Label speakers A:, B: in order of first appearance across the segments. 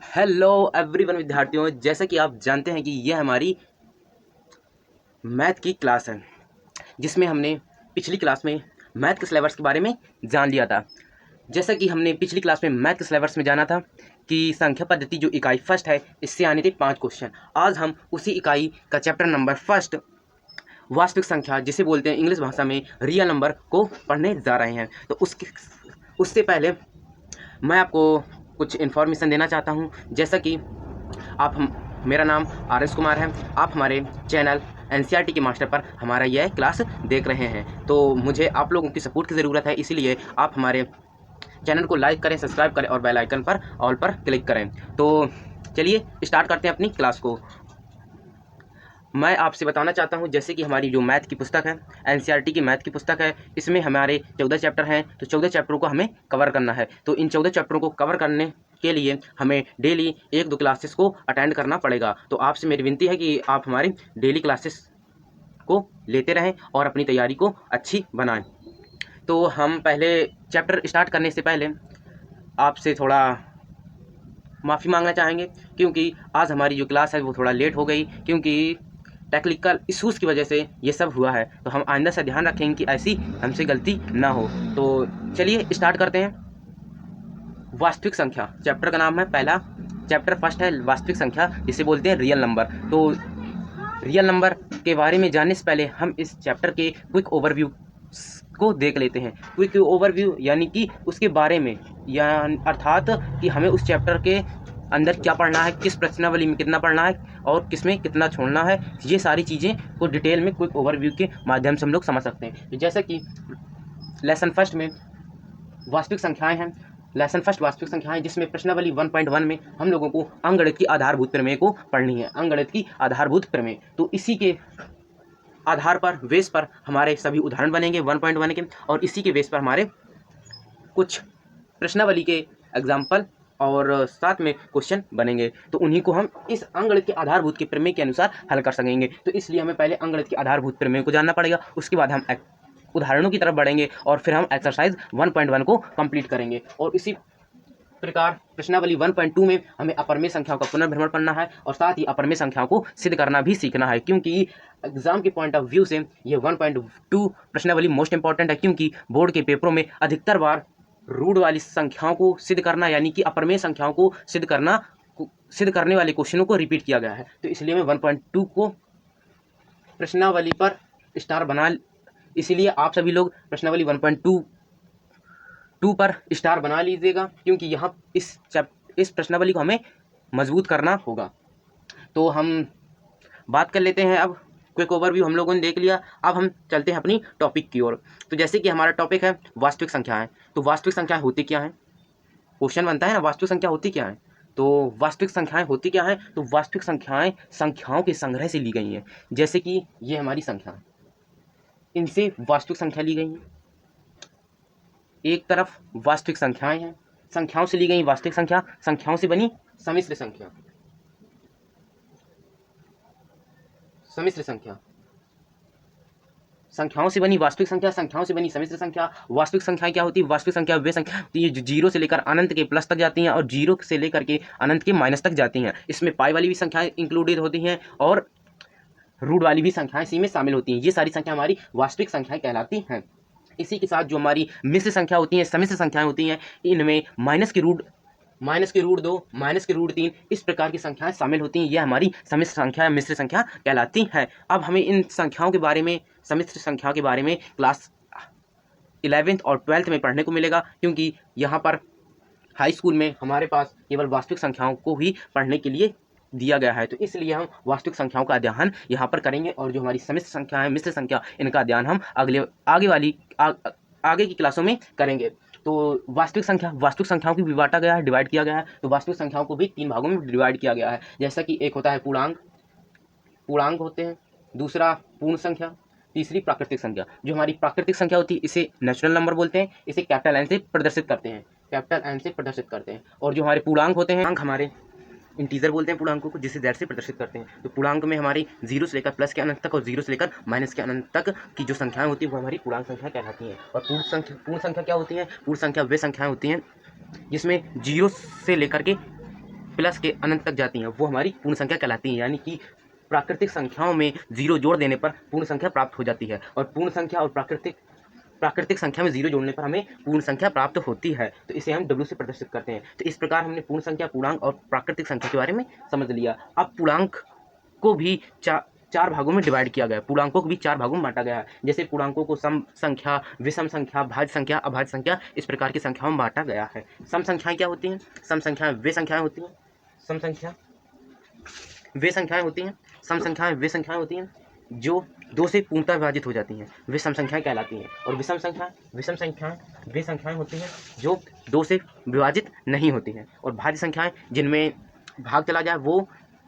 A: Hello everyone विद्यार्थियों, जैसा कि आप जानते हैं कि यह हमारी मैथ की क्लास है जिसमें हमने पिछली क्लास में मैथ के सिलेबस के बारे में जान लिया था। जैसा कि हमने पिछली क्लास में मैथ के सिलेबस में जाना था कि संख्या पद्धति जो इकाई फर्स्ट है, इससे आने थे 5 क्वेश्चन। आज हम उसी इकाई का चैप्टर नंबर फर्स्ट वास्तविक संख्या, जिसे बोलते हैं इंग्लिश भाषा में रियल नंबर, को पढ़ने जा रहे हैं। तो उससे पहले मैं आपको कुछ इन्फॉर्मेशन देना चाहता हूँ। जैसा कि मेरा नाम आर.एस. कुमार है। आप हमारे चैनल एनसीईआरटी के मास्टर पर हमारा यह क्लास देख रहे हैं, तो मुझे आप लोगों की सपोर्ट की ज़रूरत है। इसीलिए आप हमारे चैनल को लाइक करें, सब्सक्राइब करें और बेल आइकन पर ऑल पर क्लिक करें। तो चलिए स्टार्ट करते हैं अपनी क्लास को। मैं आपसे बताना चाहता हूं, जैसे कि हमारी जो मैथ की पुस्तक है, एनसीईआरटी की मैथ की पुस्तक है, इसमें हमारे 14 चैप्टर हैं। तो 14 चैप्टरों को हमें कवर करना है। तो इन 14 चैप्टरों को कवर करने के लिए हमें डेली 1-2 क्लासेस को अटेंड करना पड़ेगा। तो आपसे मेरी विनती है कि आप हमारी डेली क्लासेस को लेते रहें और अपनी तैयारी को अच्छी बनाएं। तो हम पहले चैप्टर स्टार्ट करने से पहले आपसे थोड़ा माफ़ी मांगना चाहेंगे, क्योंकि आज हमारी जो क्लास है वो थोड़ा लेट हो गई, क्योंकि टेक्निकल इश्यूज़ की वजह से ये सब हुआ है। तो हम आइंदा से ध्यान रखेंगे कि ऐसी हमसे गलती ना हो। तो चलिए स्टार्ट करते हैं। वास्तविक संख्या चैप्टर का नाम है, पहला चैप्टर फर्स्ट है वास्तविक संख्या, जिसे बोलते हैं रियल नंबर। तो रियल नंबर के बारे में जानने से पहले हम इस चैप्टर के क्विक ओवरव्यू को देख लेते हैं। क्विक ओवरव्यू यानी कि उसके बारे में, या अर्थात कि हमें उस चैप्टर के अंदर क्या पढ़ना है, किस प्रश्नावली में कितना पढ़ना है और किस में कितना छोड़ना है, ये सारी चीज़ें को डिटेल में क्विक ओवरव्यू के माध्यम से हम लोग समझ सकते हैं। तो जैसे कि लेसन फर्स्ट में वास्तविक संख्याएं हैं, लेसन फर्स्ट वास्तविक संख्याएं, जिसमें प्रश्नावली 1.1 में हम लोगों को अंकगणित की आधारभूत प्रमेय को पढ़नी है। अंकगणित की आधारभूत प्रमेय, तो इसी के आधार पर, बेस पर हमारे सभी उदाहरण बनेंगे 1.1 के, और इसी के बेस पर हमारे कुछ प्रश्नावली के एग्जाम्पल और साथ में क्वेश्चन बनेंगे। तो उन्हीं को हम इस अंकगणित के आधारभूत के प्रमेय के अनुसार हल कर सकेंगे। तो इसलिए हमें पहले अंकगणित के आधारभूत प्रमेय को जानना पड़ेगा, उसके बाद हम उदाहरणों की तरफ बढ़ेंगे और फिर हम एक्सरसाइज 1.1 को कंप्लीट करेंगे। और इसी प्रकार प्रश्नावली 1.2 में हमें अपरमेय संख्याओं का पुनर्भ्रमण पढ़ना है और साथ ही अपरमेय संख्याओं को सिद्ध करना भी सीखना है, क्योंकि एग्जाम के पॉइंट ऑफ व्यू से ये 1.2 प्रश्नावली मोस्ट इंपॉर्टेंट है। क्योंकि बोर्ड के पेपरों में अधिकतर बार रूट वाली संख्याओं को सिद्ध करना, यानी कि अपरमेय संख्याओं को सिद्ध करने वाले क्वेश्चनों को रिपीट किया गया है। तो इसलिए मैं 1.2 को प्रश्नावली पर स्टार बना, इसीलिए आप सभी लोग प्रश्नावली 1.2 पर स्टार बना लीजिएगा, क्योंकि यहाँ इस प्रश्नावली को हमें मजबूत करना होगा। तो हम बात कर लेते हैं। अब क्विक ओवरव्यू हम लोगों ने देख लिया, अब हम चलते हैं अपनी टॉपिक की ओर। तो जैसे कि हमारा टॉपिक है वास्तविक संख्याएं, तो वास्तविक संख्याएं होती क्या हैं? क्वेश्चन बनता है ना, वास्तविक संख्या होती क्या है? तो वास्तविक संख्याएं होती क्या हैं? तो वास्तविक संख्याएं संख्याओं के संग्रह से ली गई हैं। जैसे कि ये हमारी संख्या, इनसे वास्तविक संख्या ली गई है। एक तरफ वास्तविक संख्याएं हैं, संख्याओं से ली गई वास्तविक संख्या, संख्याओं से बनी सम्मिश्र संख्या। सम्मिश्र संख्या, संख्याओं से बनी वास्तविक संख्या, संख्याओं से बनी सम्मिश्र संख्या। वास्तविक संख्या क्या होती है? वास्तविक संख्या वे संख्या होती है जो 0 से लेकर अनंत के प्लस तक जाती हैं और 0 से लेकर के अनंत के माइनस तक जाती हैं। इसमें पाई वाली भी संख्याएं इंक्लूडेड होती हैं और रूट वाली भी संख्याएं इसी में शामिल होती हैं। ये सारी संख्या हमारी वास्तविक संख्याएं कहलाती हैं। इसी के साथ जो हमारी मिश्र संख्या होती हैं, सम्मिश्र संख्याएं होती हैं, इनमें माइनस के रूट 2, माइनस के रूट 3, इस प्रकार की संख्याएं शामिल होती हैं। यह हमारी सम्मिश्र संख्या, मिश्र संख्या कहलाती हैं। अब हमें इन संख्याओं के बारे में, सम्मिश्र संख्या के बारे में क्लास 11th और 12th में पढ़ने को मिलेगा, क्योंकि यहाँ पर हाई स्कूल में हमारे पास केवल वास्तविक संख्याओं को ही पढ़ने के लिए दिया गया है। तो इसलिए हम वास्तविक संख्याओं का अध्ययन यहाँ पर करेंगे, और जो हमारी सम्मिश्र संख्या है, मिश्र संख्या, इनका अध्ययन हम आगे की क्लासों में करेंगे। तो वास्तविक संख्याओं की भी बांटा गया है, डिवाइड किया गया है। तो वास्तविक संख्याओं को भी 3 भागों में डिवाइड किया गया है। जैसा कि एक होता है पूर्णांक होते हैं, दूसरा पूर्ण संख्या, तीसरी प्राकृतिक संख्या। जो हमारी प्राकृतिक संख्या होती है इसे नेचुरल नंबर बोलते हैं, इसे कैपिटल एन से प्रदर्शित करते हैं। और जो हमारे पूर्णांक होते हैं, हमारे इंटीजर बोलते हैं पूर्णांकों को, जिसे जेड से प्रदर्शित करते हैं। तो पूर्णांक में हमारी 0 से लेकर प्लस के अनंत तक और 0 से लेकर माइनस के अनंत तक की जो संख्याएं होती है वो हमारी पूर्णांक संख्या कहलाती हैं। और पूर्ण संख्या क्या होती है? पूर्ण संख्या वे संख्याएं होती हैं जिसमें 0 से लेकर के प्लस के अनंत तक जाती हैं वो हमारी पूर्ण संख्या कहलाती हैं। यानी कि प्राकृतिक संख्याओं में 0 जोड़ देने पर पूर्ण संख्या प्राप्त हो जाती है, और पूर्ण संख्या और प्राकृतिक संख्या में 0 जोड़ने पर हमें पूर्ण संख्या प्राप्त होती है। तो इसे हम W से प्रदर्शित करते हैं। तो इस प्रकार हमने पूर्ण संख्या, पूर्णांक और प्राकृतिक संख्या के बारे में समझ लिया। अब पूर्णांक को भी चार भागों में डिवाइड किया गया, पूर्णांकों को भी 4 भागों में बांटा गया है। जैसे पूर्णांकों को सम संख्या, विषम संख्या, भाज्य संख्या, अभाज्य संख्या, इस प्रकार की संख्याओं में बांटा गया है। सम संख्याएं क्या होती हैं? सम संख्याएं वे संख्याएं होती हैं, सम संख्या वे संख्याएं होती हैं, सम संख्याएं वे संख्याएं होती हैं जो 2 से पूर्णतः विभाजित हो जाती हैं, वे सम संख्याएं कहलाती हैं। और विषम संख्याएं वे संख्याएं होती हैं जो 2 से विभाजित नहीं होती हैं। और भाज्य संख्याएं जिनमें भाग चला जाए वो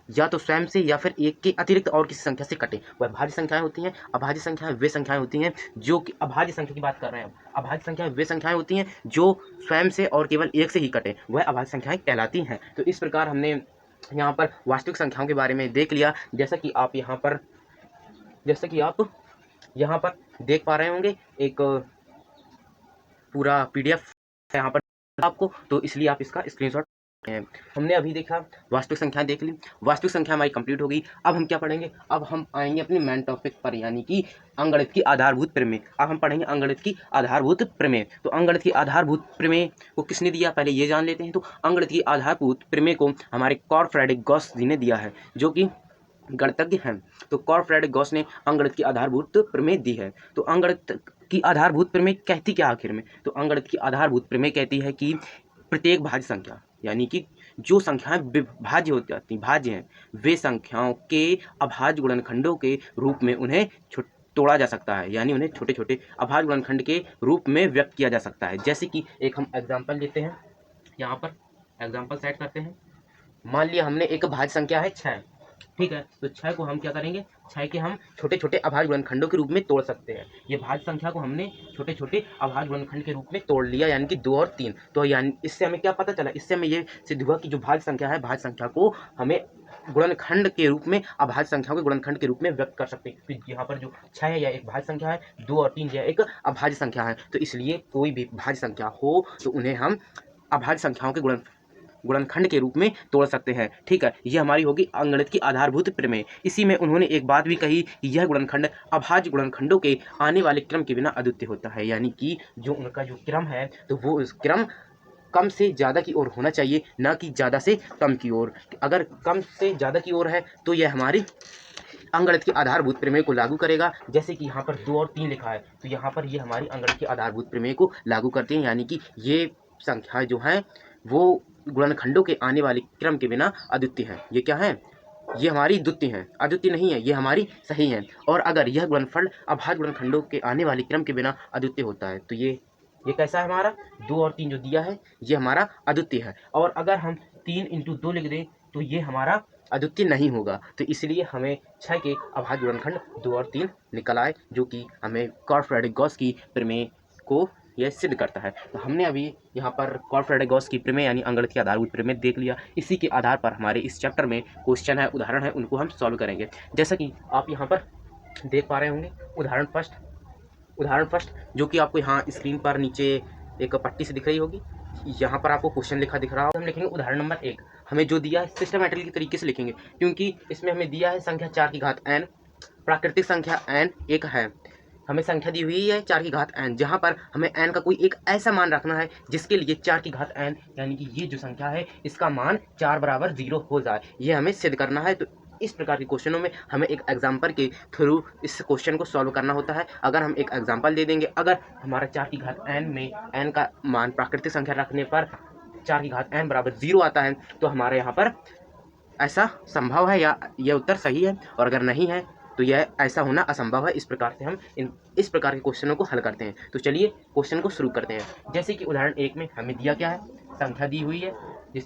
A: या तो स्वयं से या फिर एक के अतिरिक्त और किसी संख्या से कटे, वह भाज्य संख्याएं होती हैं। अभाज्य संख्याएं वे संख्याएं होती हैं जो कि अभाज्य संख्या की बात कर रहे हैं। अभाज्य संख्याएं वे संख्याएं होती हैं जो स्वयं से और केवल एक से ही कटे, वह अभाज्य संख्याएं कहलाती हैं। तो इस प्रकार हमने यहाँ पर वास्तविक संख्याओं के बारे में देख लिया। जैसा कि आप यहाँ पर देख पा रहे होंगे, एक पूरा PDF यहाँ पर आपको, तो इसलिए आप इसका स्क्रीनशॉट हैं। हमने अभी देखा वास्तविक संख्या देख ली, वास्तविक संख्या हमारी कंप्लीट हो गई। अब हम क्या पढ़ेंगे? अब हम आएंगे अपने मेन टॉपिक पर, यानी कि अंकगणित की आधारभूत प्रमेय। अब हम पढ़ेंगे अंकगणित की आधारभूत प्रमेय। तो अंकगणित की आधारभूत प्रमेय को किसने दिया, पहले ये जान लेते हैं। तो अंकगणित की आधारभूत प्रमेय को हमारे कार्ल फ्रेडरिक गॉस जी ने दिया है, जो कि गणितज्ञ हैं। तो कार्ल फ्रेडरिक गॉस ने अंकगणित की आधारभूत प्रमेय दी है। तो अंकगणित की आधारभूत प्रमेय कहती क्या आखिर में? तो अंकगणित की आधारभूत प्रमेय कहती है कि प्रत्येक भाज्य संख्या, यानी कि जो संख्याएं विभाज्य होती जाती भाज्य हैं, वे संख्याओं के अभाज्य गुणनखंडों के रूप में उन्हें तोड़ा जा सकता है, यानी उन्हें छोटे छोटे अभाज्य गुणनखंड के रूप में व्यक्त किया जा सकता है। जैसे कि एक हम एग्जाम्पल लेते हैं, यहाँ पर एग्जाम्पल सेट करते हैं। मान लिया हमने एक भाज्य संख्या है 6, ठीक है। तो 6 को हम क्या करेंगे? 6 के हम छोटे छोटे अभाज्य गुणनखंडों के रूप में तोड़ सकते हैं। ये भाज्य संख्या को हमने छोटे छोटे अभाज्य गुणनखंड के रूप में तोड़ लिया, यानी कि 2 और 3। तो यानी इससे हमें क्या पता चला? इससे हमें ये सिद्ध हुआ कि जो भाज्य संख्या है, भाज्य संख्या को हमें गुणनखंड के रूप में, अभाज्य संख्याओं के गुणनखंड के रूप में व्यक्त कर सकते हैं। क्योंकि यहाँ पर जो 6 है यह एक भाज्य संख्या है, 2 और 3 यह एक अभाज्य संख्या है। तो इसलिए कोई भी भाज्य संख्या हो तो उन्हें हम अभाज्य संख्याओं के गुणनखंड के रूप में तोड़ सकते हैं, ठीक है। ये हमारी होगी अंकगणित की आधारभूत प्रमेय। इसी में उन्होंने एक बात भी कही कि यह गुणनखंड अभाज्य गुणनखंडों के आने वाले क्रम के बिना अद्वितीय होता है, यानी कि जो उनका जो क्रम है तो वो उस क्रम कम से ज़्यादा की ओर होना चाहिए, ना कि ज़्यादा से कम की ओर। अगर कम से ज़्यादा की ओर है तो यह हमारी अंकगणित की आधारभूत प्रमेय को लागू करेगा। जैसे कि यहाँ पर 2 और 3 लिखा है, तो यहाँ पर ये हमारी अंकगणित की आधारभूत प्रमेय को लागू करते हैं, यानी कि ये संख्याएं जो हैं वो गुणनखंडों के आने वाले क्रम के बिना अद्वितीय है। ये क्या है? ये हमारी द्वितीय है, अद्वितीय नहीं है, ये हमारी सही है। और अगर यह गुणनफल अभाज्य गुणनखंडों के आने वाले क्रम के बिना अद्वितीय होता है तो ये कैसा है हमारा? 2 और 3 जो दिया है ये हमारा अद्वितीय है। और अगर हम 3 × 2 लिख दें तो ये हमारा अद्वितीय नहीं होगा। तो इसलिए हमें 6 के अभाज्य गुणनखंड 2 और 3 निकल आए, जो कि हमें कार्ल फ्रेडरिक गॉस की प्रमेय को यह सिद्ध करता है। तो हमने अभी यहाँ पर कार्ल फ्रेडरिक गॉस की प्रमेय यानी अंकगणित की आधारभूत प्रमेय देख लिया। इसी के आधार पर हमारे इस चैप्टर में क्वेश्चन है, उदाहरण है, उनको हम सॉल्व करेंगे। जैसा कि आप यहाँ पर देख पा रहे होंगे, उदाहरण फर्स्ट जो कि आपको यहाँ स्क्रीन पर नीचे एक पट्टी से दिख रही होगी, यहाँ पर आपको क्वेश्चन लिखा दिख रहा होगा। हम लिखेंगे उदाहरण नंबर 1। हमें जो दिया है सिस्टमैटिकली तरीके से लिखेंगे, क्योंकि इसमें हमें दिया है संख्या 4 की घात n, प्राकृतिक संख्या n एक है। हमें संख्या दी हुई है 4 की घात n, जहाँ पर हमें n का कोई एक ऐसा मान रखना है जिसके लिए 4 की घात n यानी कि ये जो संख्या है इसका मान 4 बराबर 0 हो जाए, ये हमें सिद्ध करना है। तो इस प्रकार के क्वेश्चनों में हमें एक एग्जाम्पल के थ्रू इस क्वेश्चन को सॉल्व करना होता है। अगर हम एक एग्जाम्पल दे देंगे, अगर हमारा 4 की घात n में n का मान प्राकृतिक संख्या रखने पर 4 की घात n बराबर 0 आता है, तो हमारे यहाँ पर ऐसा संभव है या यह उत्तर सही है, और अगर नहीं है तो यह ऐसा होना असंभव है। इस प्रकार से हम इस प्रकार के क्वेश्चनों को हल करते हैं। तो चलिए क्वेश्चन को शुरू करते हैं। जैसे कि उदाहरण 1 में हमें दिया क्या है? संख्या दी हुई है,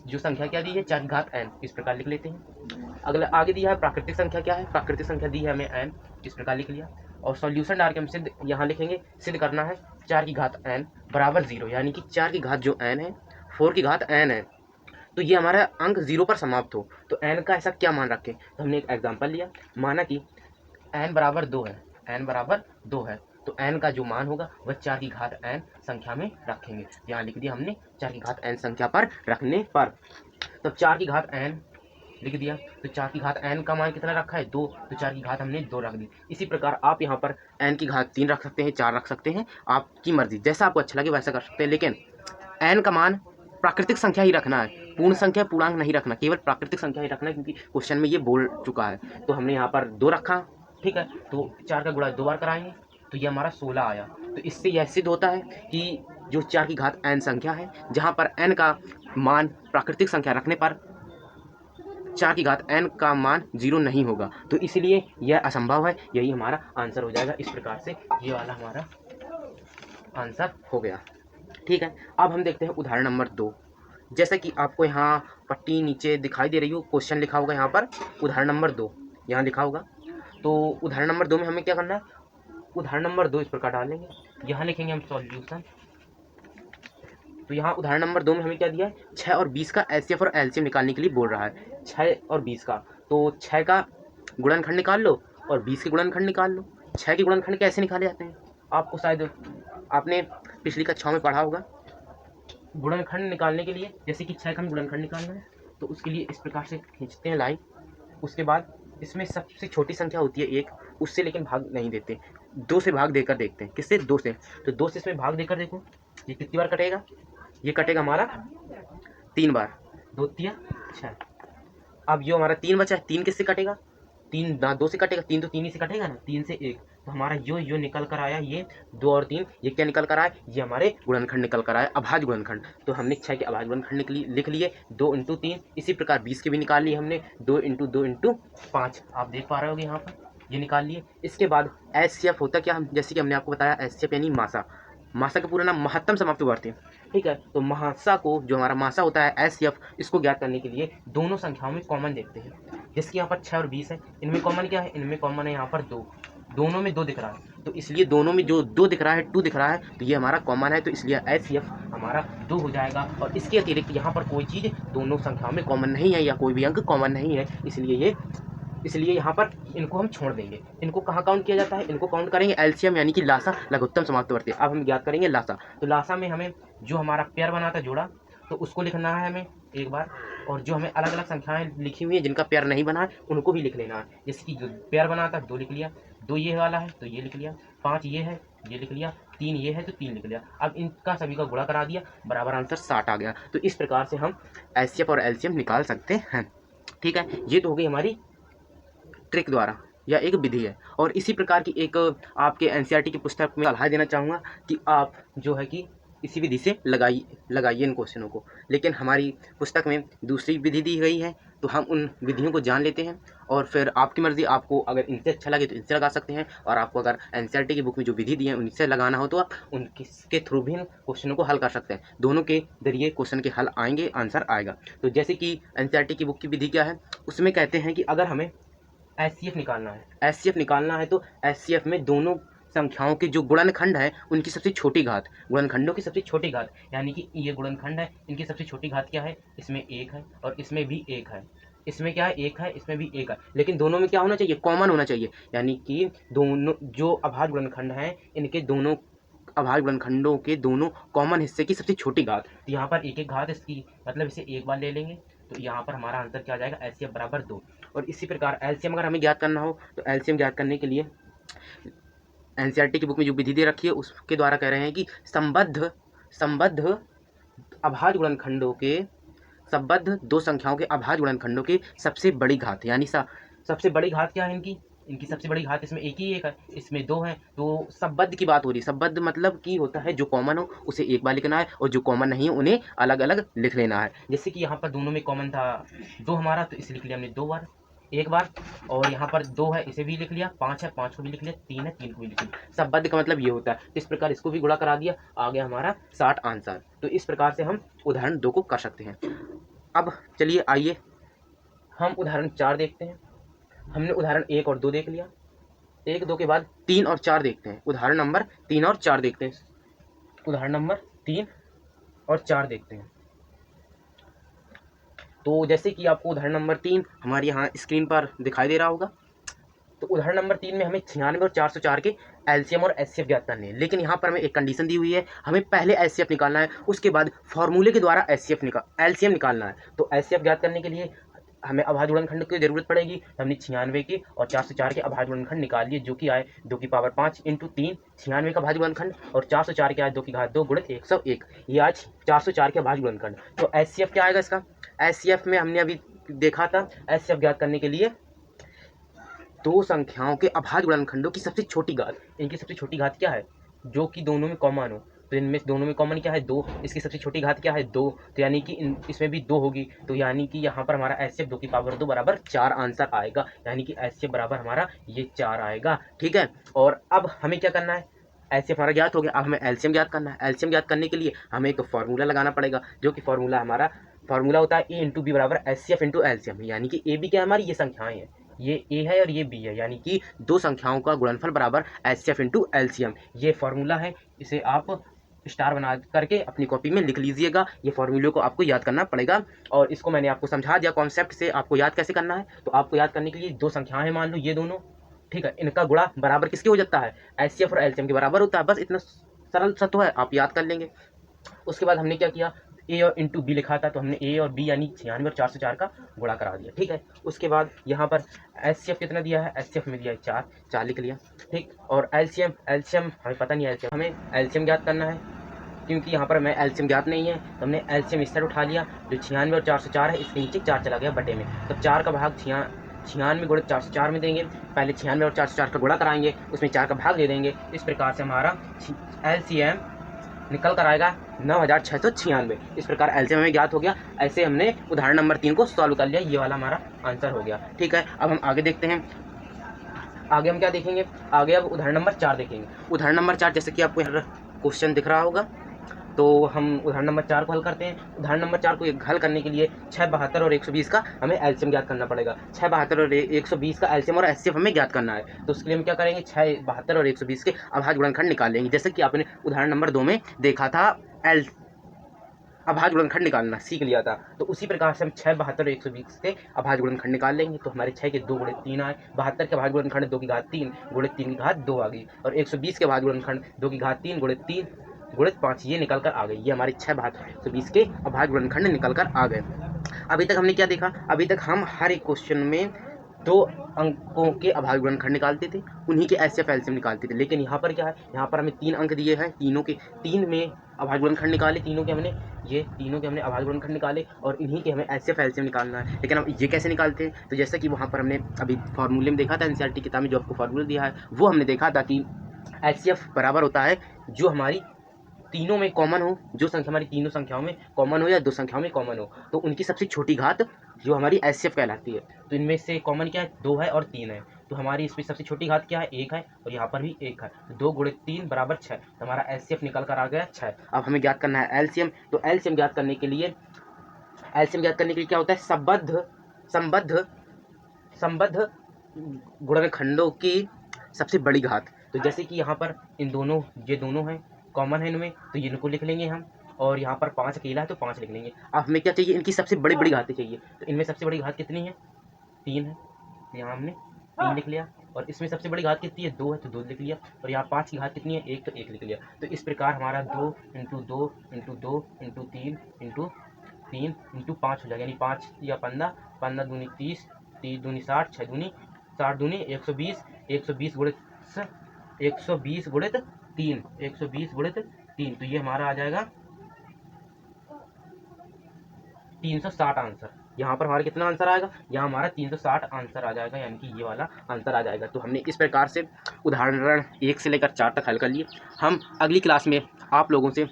A: जो संख्या क्या दी है? 4 की घात n, इस प्रकार लिख लेते हैं। अगला आगे दिया है प्राकृतिक संख्या क्या है? प्राकृतिक संख्या दी है हमें n, इस प्रकार लिख लिया। और सॉल्यूशन डाल के हम सिद्ध यहाँ लिखेंगे, सिद्ध करना है 4 की घात n बराबर 0, यानी कि 4 की घात जो n है 4 की घात n है, तो ये हमारा अंक 0 पर समाप्त हो, तो n का ऐसा क्या मान रखें? तो हमने एक एग्जाम्पल लिया, माना कि n बराबर 2 है, n बराबर 2 है, तो n का जो मान होगा वह 4 की घात n संख्या में रखेंगे। यहाँ लिख दिया हमने 4 की घात n संख्या पर रखने पर। तब 4 की घात n लिख दिया। तो 4 की घात n का मान कितना रखा है 2, तो 4 की घात हमने 2 रख दी। इसी प्रकार आप यहाँ पर n की घात 3 रख सकते हैं, 4 रख सकते हैं, आपकी मर्जी, जैसा आपको अच्छा लगे वैसा कर सकते हैं। लेकिन n का मान प्राकृतिक संख्या ही रखना है, पूर्ण संख्या पूर्णांक नहीं रखना, केवल प्राकृतिक संख्या ही रखना है, क्योंकि क्वेश्चन में ये बोल चुका है। तो हमने यहाँ पर 2 रखा, ठीक है। तो 4 का गुणा 2 बार कराएंगे तो ये हमारा 16 आया। तो इससे यह सिद्ध होता है कि जो 4 की घात n संख्या है, जहाँ पर n का मान प्राकृतिक संख्या रखने पर 4 की घात n का मान 0 नहीं होगा, तो इसलिए यह असंभव है। यही हमारा आंसर हो जाएगा। इस प्रकार से ये वाला हमारा आंसर हो गया, ठीक है। अब हम देखते हैं उदाहरण नंबर 2। जैसा कि आपको यहाँ पट्टी नीचे दिखाई दे रही हो, क्वेश्चन लिखा होगा यहाँ पर उदाहरण नंबर 2 यहाँ लिखा होगा। तो उदाहरण नंबर 2 में हमें क्या करना है, उदाहरण नंबर 2 इस प्रकार डालेंगे, यहाँ लिखेंगे हम सॉल्यूशन। तो यहाँ उदाहरण नंबर 2 में हमें क्या दिया है, 6 और 20 का एचसीएफ और एलसीएम निकालने के लिए बोल रहा है। 6 और 20 का, तो 6 का गुणनखंड निकाल लो और 20 के गुणनखंड निकाल लो। 6 के गुणनखंड कैसे निकाले जाते हैं, आपको शायद आपने पिछली कक्षा में पढ़ा होगा। गुणनखंड निकालने के लिए, जैसे कि 6 का हम गुणनखंड निकालना है, तो उसके लिए इस प्रकार से खींचते हैं लाइन। उसके बाद इसमें सबसे छोटी संख्या होती है 1, उससे लेकिन भाग नहीं देते, 2 से भाग देकर देखते हैं। किससे, 2 से। तो 2 से इसमें भाग देकर देखो ये कितनी बार कटेगा, ये कटेगा हमारा 3 बार, 2 तिया 6। अब ये हमारा 3 बचा है, 3 किससे कटेगा, 3 ना 2 से कटेगा, 3 तो 3 ही से कटेगा ना, 3 से 1। तो हमारा यो निकल कर आया, ये 2 और 3, ये क्या निकल कर आया, ये हमारे गुणनखंड निकल कर आया, अभाज्य गुणनखंड। तो हमने 6 के अभाज्य गुणनखंड लिख लिए 2 × 3। इसी प्रकार 20 के भी निकाल लिए हमने 2 × 2 × 5, आप देख पा रहे होगे यहाँ पर, ये निकाल लिए। इसके बाद एचसीएफ होता क्या, जैसे कि हमने आपको बताया एचसीएफ यानी मासा, मासा का पूरा नाम महत्तम समाप्तिवर्ती, ठीक है। तो मासा को, जो हमारा मासा होता है एचसीएफ, इसको ज्ञात करने के लिए दोनों संख्याओं में कॉमन देखते हैं। जैसे कि यहाँ पर 6 और 20 है, इनमें कॉमन क्या है, इनमें कॉमन है यहाँ पर 2, दोनों में 2 दिख रहा है, तो इसलिए दोनों में जो 2 दिख रहा है, 2 दिख रहा है, तो ये हमारा कॉमन है, तो इसलिए एचसीएफ हमारा 2 हो जाएगा। और इसके अतिरिक्त यहाँ पर कोई चीज़ दोनों संख्याओं में कॉमन नहीं है, या कोई भी अंक कॉमन नहीं है, इसलिए यहाँ पर इनको हम छोड़ देंगे। इनको कहाँ काउंट किया जाता है, इनको काउंट करेंगे एलसीएम यानी कि लासा, लघुत्तम समाप्तिवर्ती। अब हम ज्ञात करेंगे लासा। तो लासा में हमें जो हमारा पेयर बना था जोड़ा, तो उसको लिखना है हमें एक बार, और जो हमें अलग अलग संख्याएं लिखी हुई हैं जिनका पेयर नहीं बना है उनको भी लिख लेना है। जैसे कि जो पेयर बना था 2 लिख लिया, 2 ये वाला है तो ये लिख लिया, 5 ये है ये लिख लिया, 3 ये है तो 3 लिख लिया। अब इनका सभी का गुणा करा दिया, बराबर आंसर 60 आ गया। तो इस प्रकार से हम एचसीएफ और एलसीएम निकाल सकते हैं, ठीक है। ये तो हो गई हमारी ट्रिक द्वारा, या एक विधि है। और इसी प्रकार की एक आपके एनसीईआरटी की पुस्तक में सलाह देना चाहूँगा कि आप जो है कि इसी विधि से लगाइए इन क्वेश्चनों को। लेकिन हमारी पुस्तक में दूसरी विधि दी गई है, तो हम उन विधियों को जान लेते हैं, और फिर आपकी मर्ज़ी, आपको अगर इनसे अच्छा लगे तो इनसे लगा सकते हैं, और आपको अगर एनसीईआरटी की बुक में जो विधि दी है उनसे लगाना हो तो आप उनके थ्रू भी क्वेश्चनों को हल कर सकते हैं। दोनों के जरिए क्वेश्चन के हल आएंगे, आंसर आएगा। तो जैसे कि एनसीईआरटी की बुक की विधि क्या है, उसमें कहते हैं कि अगर हमें एचसीएफ निकालना है, एचसीएफ निकालना है, तो एचसीएफ में दोनों संख्याओं के जो गुणनखंड है उनकी सबसे छोटी घात, गुणनखंडों की सबसे छोटी घात, यानी कि ये गुणनखंड है, इनकी सबसे छोटी घात क्या है, इसमें 1 है और इसमें भी 1 है, इसमें क्या है 1 है, इसमें भी 1 है, लेकिन दोनों में क्या होना चाहिए, कॉमन होना चाहिए। यानी कि दोनों जो अभाज्य गुणनखंड हैं, इनके दोनों अभाज्य गुणनखंडों के दोनों कॉमन हिस्से की सबसे छोटी घात। तो यहाँ पर 1 घात इसकी, मतलब इसे एक बार ले लेंगे, तो यहाँ पर हमारा आंसर क्या आ जाएगा, एचसीएफ बराबर 2। और इसी प्रकार एलसीएम अगर हमें ज्ञात करना हो, तो एलसीएम ज्ञात करने के लिए एनसीईआरटी की बुक में जो विधि दे रखी है उसके द्वारा कह रहे हैं कि संबद्ध अभाज्य गुणनखंडों के, संबद्ध 2 संख्याओं के अभाज्य गुणनखंडों की सबसे बड़ी घात, यानी सबसे बड़ी घात क्या है इनकी सबसे बड़ी घात, इसमें एक है, इसमें 2 है। तो संबद्ध की बात हो रही है, संबद्ध मतलब कि होता है जो कॉमन हो उसे एक बार लिखना है, और जो कॉमन नहीं है उन्हें अलग अलग लिख लेना है। जैसे कि यहाँ पर दोनों में कॉमन था 2 हमारा, तो इसे लिख लिया हमने 2 बार, एक बार, और यहाँ पर 2 है इसे भी लिख लिया, 5 है 5 को भी लिख लिया, 3 है 3 को भी लिख लिया। संबद्ध का मतलब ये होता है। इस प्रकार इसको भी गुणा करा दिया, आ गया हमारा 60 आंसर। तो इस प्रकार से हम उदाहरण 2 को कर सकते हैं। अब चलिए आइए हम उदाहरण 4 देखते हैं। हमने उदाहरण 1 और 2 देख लिया, 1 2 के बाद 3 और 4 देखते हैं। उदाहरण नंबर 3 और 4 देखते हैं, उदाहरण नंबर 3 और 4 देखते हैं। तो जैसे कि आपको उदाहरण नंबर 3 हमारे यहाँ स्क्रीन पर दिखाई दे रहा होगा, तो उदाहरण नंबर 3 में हमें 96 और 404 के एलसीएम और एचसीएफ ज्ञात करने हैं, लेकिन यहाँ पर हमें एक कंडीशन दी हुई है, हमें पहले एचसीएफ निकालना है, उसके बाद फॉर्मूले के द्वारा एलसीएम निकालना है। तो एचसीएफ ज्ञात करने के लिए हमें अभाज्य गुणनखंड की जरूरत पड़ेगी। हमने 96 के और 404 के अभाज्य गुणनखंड निकाल लिए, जो कि आए 2 की पावर 5 इंटू 3 96 का भाज्य गुणनखंड, और 404 के आए 2 की घात 2 गुणित 101, ये आज 404 के अभाज्य गुणनखंड। तो एचसीएफ क्या आएगा इसका? एचसीएफ में हमने अभी देखा था, एचसीएफ ज्ञात करने के लिए दो संख्याओं के अभाज्य गुणनखंडों की सबसे छोटी घात, इनकी सबसे छोटी घात क्या है, जो कि दोनों में कॉमन हो। तो इनमें दोनों में कॉमन क्या है? 2। इसकी सबसे छोटी घात क्या है? 2। तो यानी कि इसमें भी 2 होगी, तो यानी कि यहाँ पर हमारा एचसीएफ 2 की पावर 2 बराबर 4 आंसर आएगा, यानी कि एचसीएफ बराबर हमारा ये 4 आएगा। ठीक है, और अब हमें क्या करना है? एचसीएफ हमारा ज्ञात हो गया, अब हमें एलसीएम ज्ञात करना है। एलसीएम ज्ञात करने के लिए हमें एक फॉर्मूला लगाना पड़ेगा, जो कि फॉर्मूला हमारा फॉर्मूला होता है ए इंटू बी बराबर एचसीएफ इंटू एलसीएम, यानी कि ए बी क्या हमारी ये संख्याएं हैं, ये ए है और ये बी है, यानी कि दो संख्याओं का गुणनफल बराबर एचसीएफ इंटू एलसीएम, ये फॉर्मूला है। इसे आप स्टार बना करके अपनी कॉपी में लिख लीजिएगा, ये फॉर्मूले को आपको याद करना पड़ेगा। और इसको मैंने आपको समझा दिया कॉन्सेप्ट से, आपको याद कैसे करना है। तो आपको याद करने के लिए दो संख्याएं मान लो ये दोनों, ठीक है, इनका गुणा बराबर किसके हो जाता है? एचसीएफ और एलसीएम के बराबर होता है, बस इतना सरल सा तो है, आप याद कर लेंगे। उसके बाद हमने क्या किया, ए और इंटू बी लिखा था, तो हमने ए और बी यानी 96 और 404 का गुणा करा दिया। ठीक है, उसके बाद यहाँ पर एचसीएफ कितना दिया है? एचसीएफ में दिया है 4, 4 लिख लिया। ठीक, और एलसीएम हमें पता नहीं है, एलसीएम हमें एलसीएम ज्ञात करना है, क्योंकि यहाँ पर हमें एलसीएम ज्ञात नहीं है, तो हमने एलसीएम इस तरह उठा लिया, जो 96 और 404 है इसके नीचे 4 चला गया बटे में, तो 4 का भाग 96 गुणित 404 में देंगे, पहले 96 और 404 का गुणा कराएंगे, उसमें 4 का भाग दे देंगे। इस प्रकार से हमारा एलसीएम निकल कर आएगा 9696। इस प्रकार एलसीएम हमें ज्ञात हो गया। ऐसे हमने उदाहरण नंबर 3 को सॉल्व कर लिया, ये वाला हमारा आंसर हो गया। ठीक है, अब हम आगे देखते हैं, आगे हम क्या देखेंगे? आगे अब उदाहरण नंबर 4 देखेंगे। उदाहरण नंबर 4, जैसे कि आपको यहाँ क्वेश्चन दिख रहा होगा, तो हम उदाहरण नंबर 4 को हल करते हैं। उदाहरण नंबर 4 को हल करने के लिए 6, 72 और 120 का हमें एलसीएम ज्ञात करना पड़ेगा। 6, 72 और 120 का एलसीएम और एचसीएफ हमें ज्ञात करना है, तो उसके लिए हम क्या करेंगे? 6, 72 और 120 के अभाज्य गुणनखंड निकाल लेंगे, जैसे कि आपने उदाहरण नंबर 2 में देखा था, अभाज्य गुणनखंड निकालना सीख लिया था। तो उसी प्रकार से हम 6, 72 और 120 के अभाज्य गुणनखंड निकाल लेंगे। तो हमारे 6 के 2 गुणित 3 आए, 72 के अभाज्य गुणनखंड 2 की घात 3 गुणित 3 की घात 2 आ गई, और 120 के अभाज्य गुणनखंड 2 की घात 3 गुणित 3 गुणित 5 ये निकल कर आ गई। ये हमारे 6, 72, 120 के अभाज्य गुणनखंड निकल कर आ गए। अभी तक हमने क्या देखा? अभी तक हम हर एक क्वेश्चन में 2 अंकों के अभाज्य गुणनखंड निकालते थे, उन्हीं के एचसीएफ एलसीएम निकालते थे। लेकिन यहाँ पर क्या है? यहाँ पर हमें 3 अंक दिए हैं, तीनों के 3 में अभाज्य गुणनखंड निकाले, तीनों के हमने अभाज्य गुणनखंड निकाले, और इन्हीं के हमें एचसीएफ एलसीएम निकालना है। लेकिन हम ये कैसे निकालते हैं? तो जैसा कि वहाँ पर हमने अभी फॉर्मूले में देखा था, एनसीईआरटी किताब में जो आपको फॉर्मूला दिया है, वो हमने देखा था कि एचसीएफ बराबर होता है जो हमारी तीनों में कॉमन हो, जो संख्या हमारी तीनों संख्याओं में कॉमन हो या दो संख्याओं में कॉमन हो, तो उनकी सबसे छोटी घात जो हमारी एचसीएफ कहलाती है। तो इनमें से कॉमन क्या है? 2 है और 3 है, तो हमारी इसमें सबसे छोटी घात क्या है? 1 है, और यहाँ पर भी 1 है, तो 2 गुणित 3 बराबर 6, तो हमारा एचसीएफ निकल कर आ गया 6। अब हमें ज्ञात करना है एलसीएम। तो एलसीएम ज्ञात करने के लिए क्या होता है? संबद्ध गुणनखंडों की सबसे बड़ी घात। तो जैसे कि यहाँ पर इन दोनों, ये दोनों हैं, कॉमन है इनमें, तो इनको लिख लेंगे हम, और यहाँ पर 5 अकेला है तो 5 लिख लेंगे। अब हमें क्या चाहिए? इनकी सबसे बड़ी बड़ी घातें चाहिए। तो इनमें सबसे बड़ी घात कितनी है? 3 है, यहाँ हमने 3 लिख लिया, और इसमें सबसे बड़ी घात कितनी है? 2 है, तो 2 लिख लिया, और यहाँ 5 की घात कितनी है? 1, तो 1 लिख लिया। तो इस प्रकार हमारा 2 into 2 into 2 into 3 into 3 into 5 हो जाएगा, यानी 5 या 15, 15 दूनी 30, 30 दूनी 60, 6 दूनी 60 दूनी 120, 120 गुणित 3, तो ये हमारा आ जाएगा 360 आंसर। यहाँ पर हमारा कितना आंसर आएगा? यहाँ हमारा 360 आंसर आ जाएगा, यानी कि ये वाला आंसर आ जाएगा। तो हमने इस प्रकार से उदाहरण 1 से लेकर 4 तक हल कर लिए। हम अगली क्लास में आप लोगों से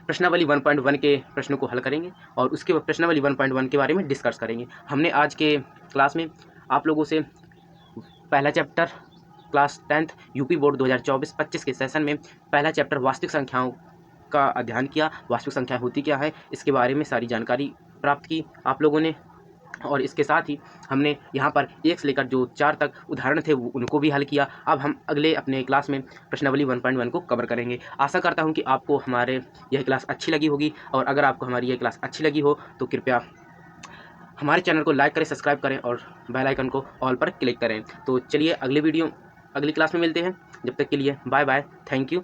A: प्रश्नावली 1.1 के प्रश्नों को हल करेंगे, और उसके बाद प्रश्नावली 1.1 के बारे में डिस्कस करेंगे। हमने आज के क्लास में आप लोगों से पहला chapter class 10th UP board 2024-25 के सेशन में पहला चैप्टर वास्तविक संख्याओं का अध्ययन किया। वास्तविक संख्या होती क्या है, इसके बारे में सारी जानकारी प्राप्त की आप लोगों ने, और इसके साथ ही हमने यहाँ पर 1 से लेकर जो 4 तक उदाहरण थे उनको भी हल किया। अब हम अगले अपने क्लास में प्रश्नावली 1.1 को कवर करेंगे। आशा करता हूँ कि आपको हमारे यह क्लास अच्छी लगी होगी, और अगर आपको हमारी यह क्लास अच्छी लगी हो तो कृपया हमारे चैनल को लाइक करें, सब्सक्राइब करें और बेल आइकन को ऑल पर क्लिक करें। तो चलिए अगली क्लास में मिलते हैं। जब तक के लिए बाय बाय, थैंक यू।